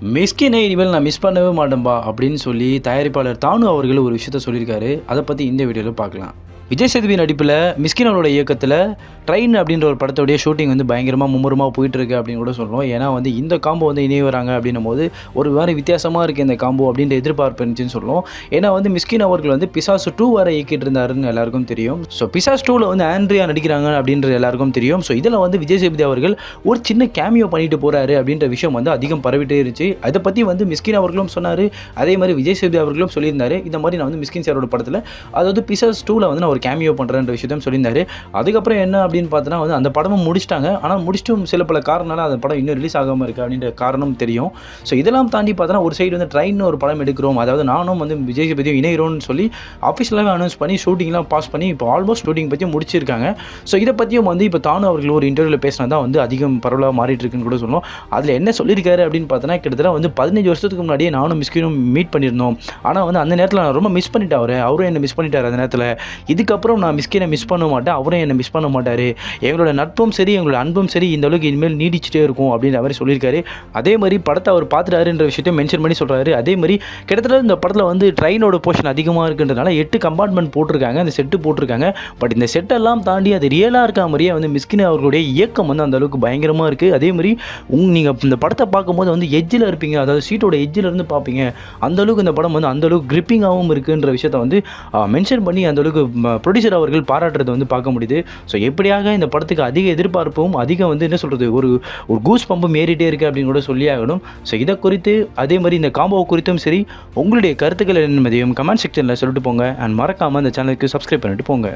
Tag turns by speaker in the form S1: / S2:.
S1: மிஸ்கினை இனிமேல் நான் மிஸ் பண்ணவே மாட்டேன்பா அப்படின்னு சொல்லி தயாரிப்பாளர் தானு அவர்கள் ஒரு விஷயத்த சொல்லியிருக்காரு. அதை பற்றி இந்த வீடியோவில் பார்க்கலாம். விஜய் சேதுபதி நடிப்பில் மிஸ்கின் அவரோட இயக்கத்தில் ட்ரெயின் அப்படின்ற ஒரு படத்தோடைய ஷூட்டிங் வந்து பயங்கரமாக மும்முரமாக போயிட்டுருக்கு அப்படின்னு கூட சொல்லணும். ஏன்னா வந்து இந்த காம்போ வந்து இணைய வராங்க அப்படின்னும் போது ஒரு மாதிரி வித்தியாசமாக இருக்குது இந்த காம்போ அப்படின்ற எதிர்பார்ப்பு இருந்துச்சுன்னு சொல்லணும். ஏன்னா வந்து மிஸ்கின் அவர்கள் வந்து பிசாசு 2 வர இயக்கிட்டு இருந்தாருன்னு எல்லாருக்கும் தெரியும். ஸோ பிசாஸ் 2ல் வந்து ஆண்ட்ரியா நடிக்கிறாங்க அப்படின்றது எல்லாருக்கும் தெரியும். ஸோ இதில் வந்து விஜய் சேதுபதி அவர்கள் ஒரு சின்ன கேமியோ பண்ணிட்டு போகிறாரு அப்படின்ற விஷயம் வந்து அதிகம் பரவிட்டே இருந்துச்சு. அதை பற்றி வந்து மிஸ்கின் அவர்களும் சொன்னார். அதே மாதிரி விஜய் சேதுபதி அவர்களும் சொல்லியிருந்தாரு, இந்த மாதிரி நான் வந்து மிஸ்கின் சாரோட படத்தில் அதாவது பிசாஸ் 2ல் வந்து நான் ஒரு கேமியோ பண்ணுறேன்ற விஷயத்தையும் சொல்லியிருந்தாரு. அதுக்கப்புறம் என்ன அப்படின்னு பார்த்தோன்னா வந்து அந்த படமும் முடிச்சிட்டாங்க. ஆனால் முடிச்சிட்டும் சில பல காரணனால அந்த படம் இன்னும் ரிலீஸ் ஆகாமல் இருக்குது அப்படின்ற காரணம் தெரியும். ஸோ இதெல்லாம் தாண்டி பார்த்தோன்னா ஒரு சைடு வந்து ட்ரெயின் ஒரு படம் எடுக்கிறோம், அதாவது நானும் வந்து விஜய் சேதுபதியும் இணைகிறோன்னு சொல்லி ஆஃபீஷியலாகவே அனௌன்ஸ் பண்ணி ஷூட்டிங்லாம் பாஸ் பண்ணி இப்போ ஆல்மோஸ்ட் ஷூட்டிங் பற்றியும் முடிச்சிருக்காங்க. ஸோ இதை பற்றியும் வந்து இப்போ தானு அவர்கள் ஒரு இன்டர்வியூவில் பேசினா தான் வந்து அதிகம் பரவலாக மாறிட்டு இருக்குன்னு கூட சொல்லணும். அதில் என்ன சொல்லியிருக்காரு அப்படின்னு பார்த்தோன்னா கிட்டத்தட்ட வந்து 15 வருஷத்துக்கு முன்னாடியே நானும் மிஸ்கினும் மீட் பண்ணியிருந்தோம். ஆனால் வந்து அந்த நேரத்தில் நான் ரொம்ப மிஸ் பண்ணிட்டேன் அவரும் என்னை மிஸ் பண்ணிட்டார் அந்த நேரத்தில். இதுக்கப்புறம் நான் மிஸ்கினை மிஸ் பண்ண மாட்டேன், அவரும் என்னை மிஸ் பண்ண மாட்டார். எங்களோட நட்பும் சரி எங்களோட அன்பும் சரி இந்த அளவுக்கு இனிமேல் நீடிச்சுட்டே இருக்கும் அப்படின்ற மாதிரி சொல்லியிருக்காரு. அதே மாதிரி படத்தை அவர் பார்த்துட்டாருன்ற விஷயத்தையும் மென்ஷன் பண்ணி சொல்கிறாரு. அதே மாதிரி கிட்டத்தட்ட இந்த படத்தில் வந்து ட்ரெயினோட போர்ஷன் அதிகமாக இருக்குன்றதுனால 8 கம்பார்ட்மெண்ட் போட்டிருக்காங்க, அந்த செட்டு போட்டிருக்காங்க. பட் இந்த செட்டெல்லாம் தாண்டி அது ரியலாக இருக்க மாதிரியே வந்து மிஸ்கின் அவர்களுடைய இயக்கம் வந்து அந்த அளவுக்கு பயங்கரமாக இருக்குது. அதே மாதிரி நீங்கள் இந்த படத்தை பார்க்கும்போது வந்து எட்ஜில் இருப்பீங்க, அதாவது சீட்டோட எட்ஜில் இருந்து பார்ப்பீங்க. அந்தளவுக்கு இந்த படம் வந்து அந்தளவுக்கு கிரிப்பிங்காகவும் இருக்குன்ற விஷயத்தை வந்து மென்ஷன் பண்ணி அந்தளவுக்கு ப்ரொடியூசர் அவர்கள் பாராட்டுறதை வந்து பார்க்க முடியுது. ஸோ எப்படியாக இந்த படத்துக்கு அதிக எதிர்பார்ப்பும் அதிகம் வந்து என்ன சொல்கிறது ஒரு கூஸ் பம்பும் ஏறிட்டே இருக்குது அப்படின்னு கூட சொல்லி ஆகணும். ஸோ இதை குறித்து அதே மாதிரி இந்த காம்போ குறித்தும் சரி உங்களுடைய கருத்துக்கள் என்பதையும் கமெண்ட் செக்ஷனில் சொல்லிட்டு போங்க. அண்ட் மறக்காமல் இந்த சேனலுக்கு சப்ஸ்கிரைப் பண்ணிட்டு போங்க.